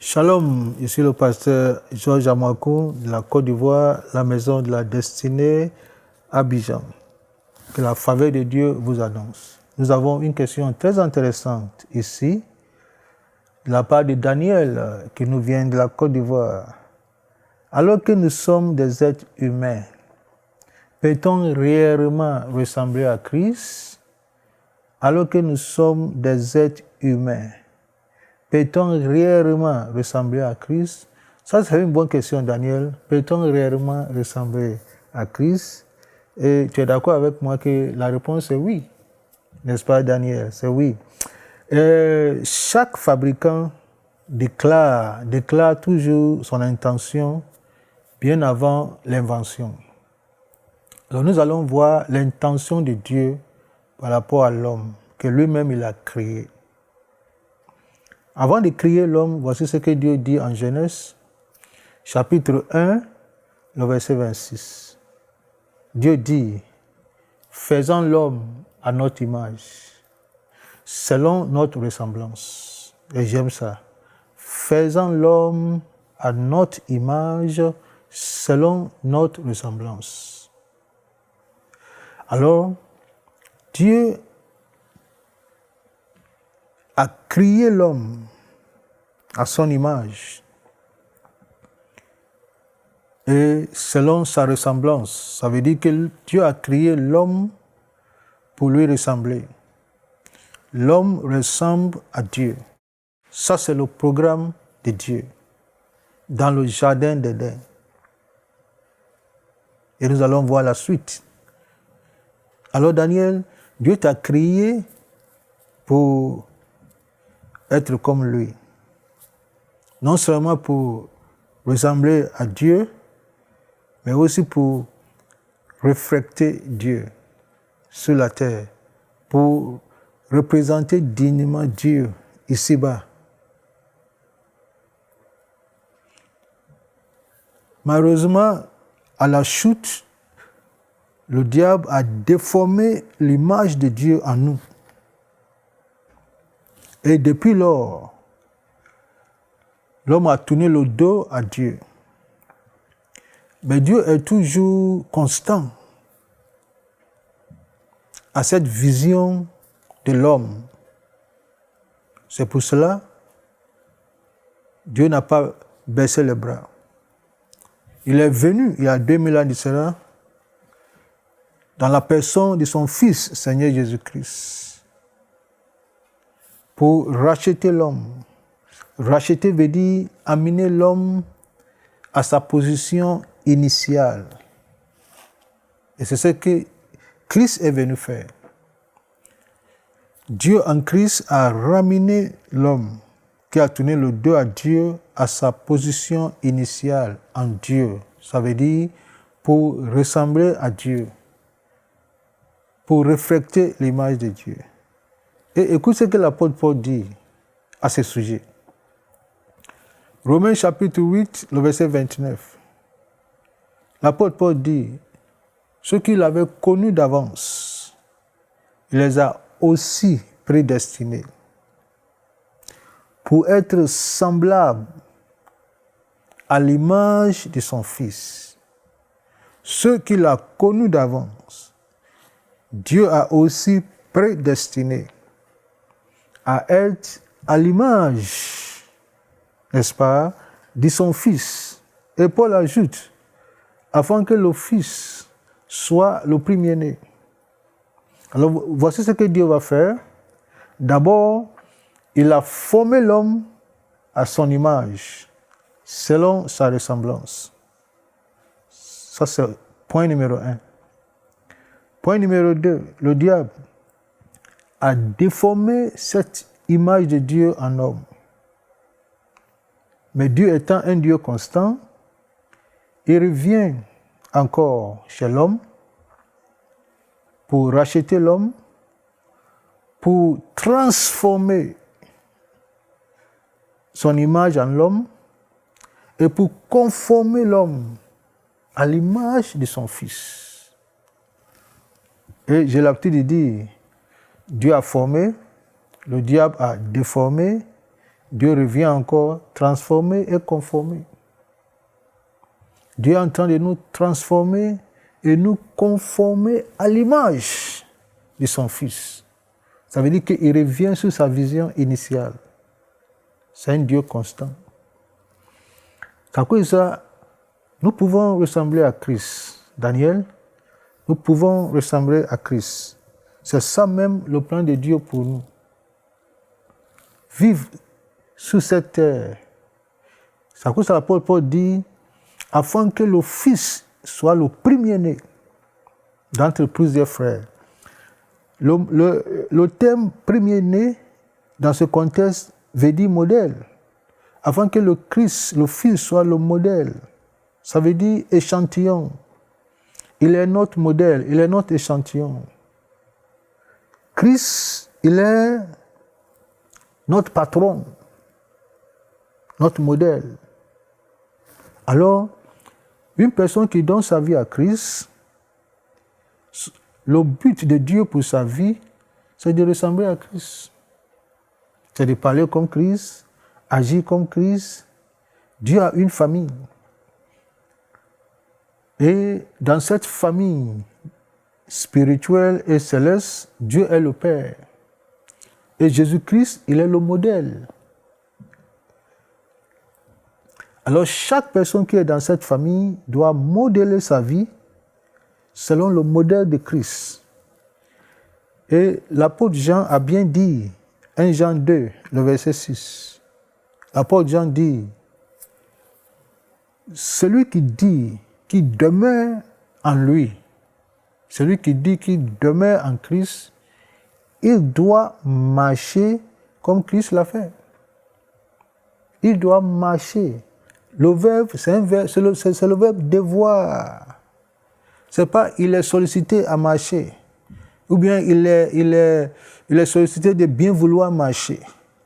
Shalom, ici le pasteur Georges Amakou de la Côte d'Ivoire, la maison de la destinée, Abidjan. Que la faveur de Dieu vous annonce. Nous avons une question très intéressante ici, de la part de Daniel, qui nous vient de la Côte d'Ivoire. Alors que nous sommes des êtres humains, peut-on réellement ressembler à Christ? Alors que nous sommes des êtres humains, peut-on réellement ressembler à Christ? Ça, c'est une bonne question, Daniel. Peut-on réellement ressembler à Christ? Et tu es d'accord avec moi que la réponse est oui. N'est-ce pas, Daniel? C'est oui. Chaque fabricant déclare toujours son intention bien avant l'invention. Alors nous allons voir l'intention de Dieu par rapport à l'homme, que lui-même il a créé. Avant de créer l'homme, voici ce que Dieu dit en Genèse, chapitre 1, le verset 26. Dieu dit, faisons l'homme à notre image, selon notre ressemblance. Et j'aime ça. Faisons l'homme à notre image, selon notre ressemblance. Alors, Dieu a créé l'homme à son image et selon sa ressemblance. Ça veut dire que Dieu a créé l'homme pour lui ressembler. L'homme ressemble à Dieu. Ça, c'est le programme de Dieu dans le jardin d'Éden. Et nous allons voir la suite. Alors Daniel, Dieu t'a créé pour être comme lui. Non seulement pour ressembler à Dieu, mais aussi pour refléter Dieu sur la terre, pour représenter dignement Dieu ici-bas. Malheureusement, à la chute, le diable a déformé l'image de Dieu en nous. Et depuis lors, l'homme a tourné le dos à Dieu. Mais Dieu est toujours constant à cette vision de l'homme. C'est pour cela que Dieu n'a pas baissé les bras. Il est venu, il y a 2000 ans de cela, dans la personne de son Fils, Seigneur Jésus-Christ, pour racheter l'homme. Racheter veut dire amener l'homme à sa position initiale. Et c'est ce que Christ est venu faire. Dieu en Christ a ramené l'homme qui a tourné le dos à Dieu à sa position initiale en Dieu. Ça veut dire pour ressembler à Dieu, pour refléter l'image de Dieu. Et écoute ce que l'apôtre Paul dit à ce sujet. Romains chapitre 8, le verset 29. L'apôtre Paul dit, ceux qu'il avait connus d'avance, il les a aussi prédestinés pour être semblables à l'image de son Fils. Ceux qu'il a connus d'avance, Dieu a aussi prédestinés à être à l'image, n'est-ce pas, de son Fils. Et Paul ajoute, afin que le Fils soit le premier-né. Alors, voici ce que Dieu va faire. D'abord, il a formé l'homme à son image, selon sa ressemblance. Ça, c'est point numéro 1. Point numéro 2, le diable a déformé cette image de Dieu en homme. Mais Dieu étant un Dieu constant, il revient encore chez l'homme pour racheter l'homme, pour transformer son image en l'homme et pour conformer l'homme à l'image de son Fils. Et j'ai l'habitude de dire, Dieu a formé, le diable a déformé, Dieu revient encore transformer et conformer. Dieu est en train de nous transformer et nous conformer à l'image de son Fils. Ça veut dire qu'il revient sur sa vision initiale. C'est un Dieu constant. C'est à cause de ça, nous pouvons ressembler à Christ. Daniel, nous pouvons ressembler à Christ. C'est ça même le plan de Dieu pour nous. Vivre sur cette terre. C'est à cause de ça l'apôtre Paul dit, afin que le Fils soit le premier-né d'entre plusieurs frères. Le terme premier-né, dans ce contexte, veut dire modèle. Afin que le Christ, le Fils, soit le modèle. Ça veut dire échantillon. Il est notre modèle, il est notre échantillon. Christ, il est notre patron, notre modèle. Alors, une personne qui donne sa vie à Christ, le but de Dieu pour sa vie, c'est de ressembler à Christ. C'est de parler comme Christ, agir comme Christ. Dieu a une famille. Et dans cette famille spirituelle et céleste, Dieu est le Père. Et Jésus-Christ, il est le modèle. Alors chaque personne qui est dans cette famille doit modeler sa vie selon le modèle de Christ. Et l'apôtre Jean a bien dit, 1 Jean 2, le verset 6, l'apôtre Jean dit, celui qui dit qu'il demeure en lui, celui qui dit qu'il demeure en Christ, il doit marcher comme Christ l'a fait. Il doit marcher. Le verbe, c'est le verbe devoir. C'est pas il est sollicité à marcher. Ou bien il est sollicité de bien vouloir marcher.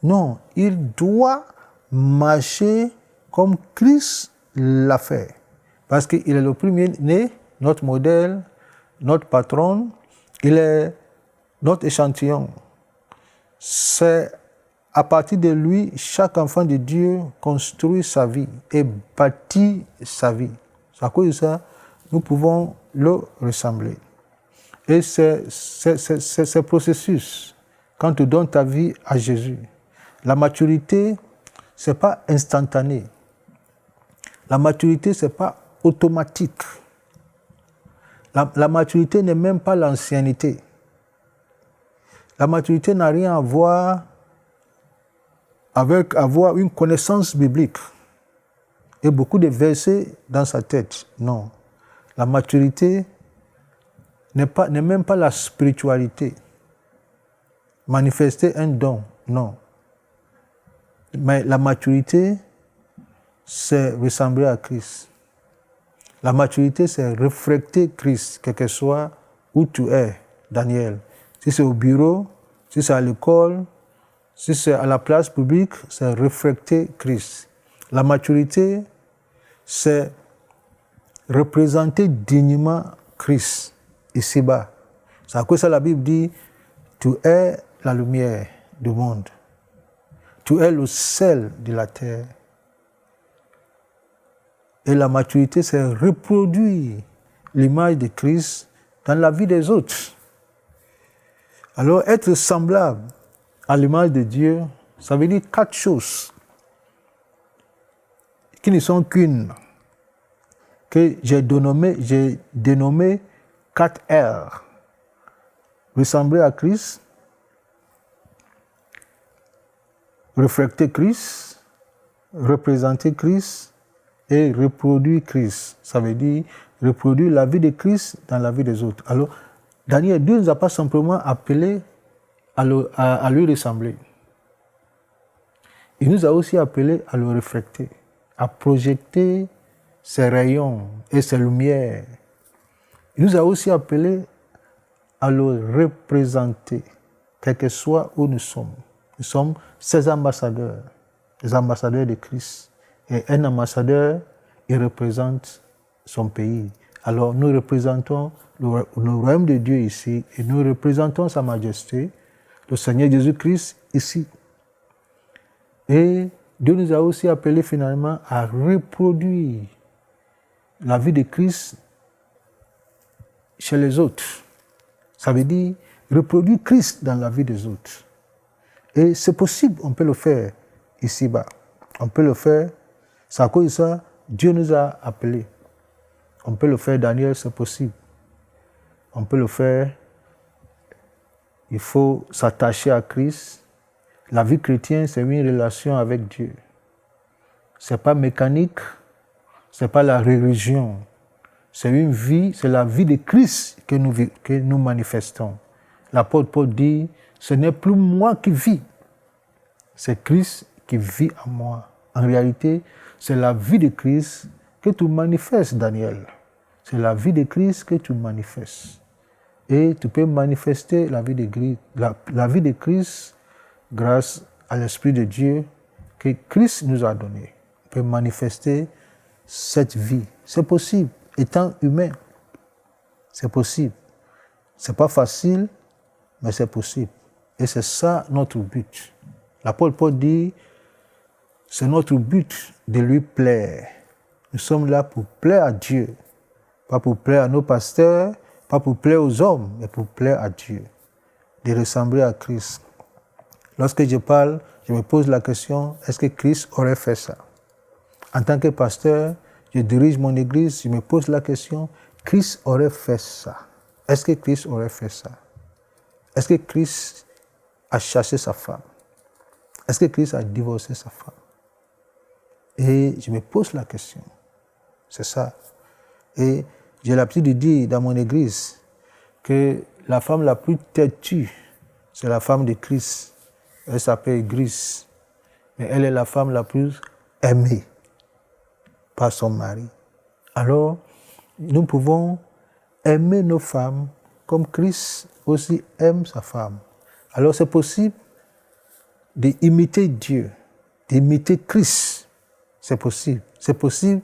Non, il doit marcher comme Christ l'a fait. Parce qu'il est le premier-né, notre modèle, notre patron, il est notre échantillon. C'est à partir de lui, chaque enfant de Dieu construit sa vie et bâtit sa vie. C'est à cause de ça, nous pouvons le ressembler. Et c'est ce processus, quand tu donnes ta vie à Jésus, la maturité, ce n'est pas instantané. La maturité, ce n'est pas automatique. La maturité n'est même pas l'ancienneté. La maturité n'a rien à voir avec avoir une connaissance biblique et beaucoup de versets dans sa tête. Non. La maturité n'est même pas la spiritualité. Manifester un don, non. Mais la maturité, c'est ressembler à Christ. La maturité, c'est refléter Christ, quel que soit où tu es, Daniel. Si c'est au bureau, si c'est à l'école, si c'est à la place publique, c'est refléter Christ. La maturité, c'est représenter dignement Christ, ici-bas. C'est à cause de ça la Bible dit, tu es la lumière du monde. Tu es le sel de la terre. Et la maturité, c'est reproduire l'image de Christ dans la vie des autres. Alors, être semblable à l'image de Dieu, ça veut dire 4 choses qui ne sont qu'une, que j'ai dénommé 4 R. Ressembler à Christ, refléter Christ, représenter Christ et reproduire Christ. Ça veut dire reproduire la vie de Christ dans la vie des autres. Alors, Daniel, Dieu ne nous a pas simplement appelés à lui ressembler. Il nous a aussi appelés à le refléter, à projeter ses rayons et ses lumières. Il nous a aussi appelés à le représenter, quel que soit où nous sommes. Nous sommes ses ambassadeurs, les ambassadeurs de Christ. Et un ambassadeur, il représente son pays. Alors nous représentons le royaume de Dieu ici et nous représentons sa majesté, le Seigneur Jésus-Christ ici. Et Dieu nous a aussi appelés finalement à reproduire la vie de Christ chez les autres. Ça veut dire reproduire Christ dans la vie des autres. Et c'est possible, on peut le faire ici-bas. On peut le faire, c'est à cause de ça, Dieu nous a appelés. On peut le faire, Daniel, c'est possible. On peut le faire. Il faut s'attacher à Christ. La vie chrétienne, c'est une relation avec Dieu. Ce n'est pas mécanique, ce n'est pas la religion. C'est une vie, c'est la vie de Christ que nous manifestons. L'apôtre Paul dit, ce n'est plus moi qui vis, c'est Christ qui vit en moi. En réalité, c'est la vie de Christ que tu manifestes, Daniel. C'est la vie de Christ que tu manifestes. Et tu peux manifester la vie de Christ grâce à l'Esprit de Dieu que Christ nous a donné. On peut manifester cette vie. C'est possible, étant humain. C'est possible. Ce n'est pas facile, mais c'est possible. Et c'est ça notre but. L'apôtre Paul dit, c'est notre but de lui plaire. Nous sommes là pour plaire à Dieu. Pas pour plaire à nos pasteurs, pas pour plaire aux hommes, mais pour plaire à Dieu. De ressembler à Christ. Lorsque je parle, je me pose la question, est-ce que Christ aurait fait ça? En tant que pasteur, je dirige mon église, je me pose la question, Christ aurait fait ça? Est-ce que Christ aurait fait ça? Est-ce que Christ a chassé sa femme? Est-ce que Christ a divorcé sa femme? Et je me pose la question. C'est ça. Et j'ai l'habitude de dire dans mon église que la femme la plus têtue, c'est la femme de Christ. Elle s'appelle Grace. Mais elle est la femme la plus aimée par son mari. Alors, nous pouvons aimer nos femmes comme Christ aussi aime sa femme. Alors, c'est possible d'imiter Dieu, d'imiter Christ. C'est possible. C'est possible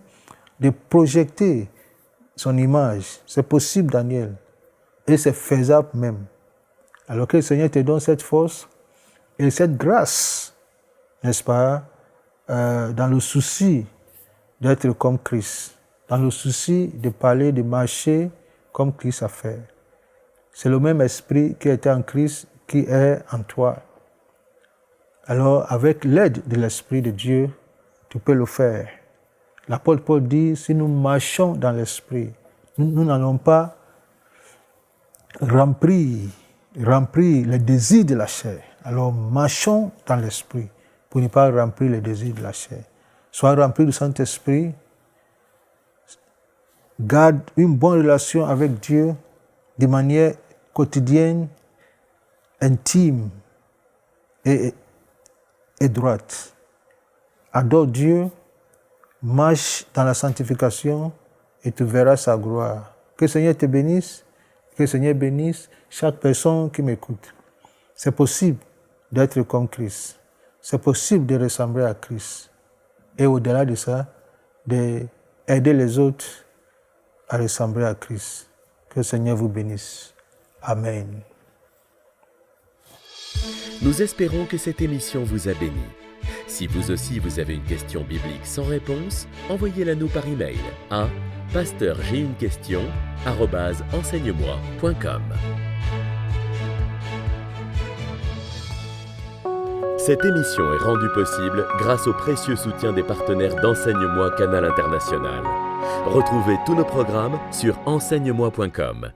de projeter son image. C'est possible, Daniel. Et c'est faisable même. Alors que le Seigneur te donne cette force et cette grâce, n'est-ce pas, dans le souci d'être comme Christ, dans le souci de parler, de marcher comme Christ a fait. C'est le même esprit qui était en Christ qui est en toi. Alors, avec l'aide de l'Esprit de Dieu, tu peux le faire. L'apôtre Paul dit, si nous marchons dans l'Esprit, nous n'allons pas remplir les désirs de la chair. Alors, marchons dans l'Esprit pour ne pas remplir les désirs de la chair. Sois rempli du Saint-Esprit, garde une bonne relation avec Dieu de manière quotidienne, intime et droite. Adore Dieu, marche dans la sanctification et tu verras sa gloire. Que le Seigneur te bénisse, que le Seigneur bénisse chaque personne qui m'écoute. C'est possible d'être comme Christ. C'est possible de ressembler à Christ. Et au-delà de ça, d'aider les autres à ressembler à Christ. Que le Seigneur vous bénisse. Amen. Nous espérons que cette émission vous a béni. Si vous aussi vous avez une question biblique sans réponse, envoyez-la nous par email à pasteurjeunequestion@enseigne-moi.com. Cette émission est rendue possible grâce au précieux soutien des partenaires d'Enseigne-moi Canal International. Retrouvez tous nos programmes sur enseigne-moi.com.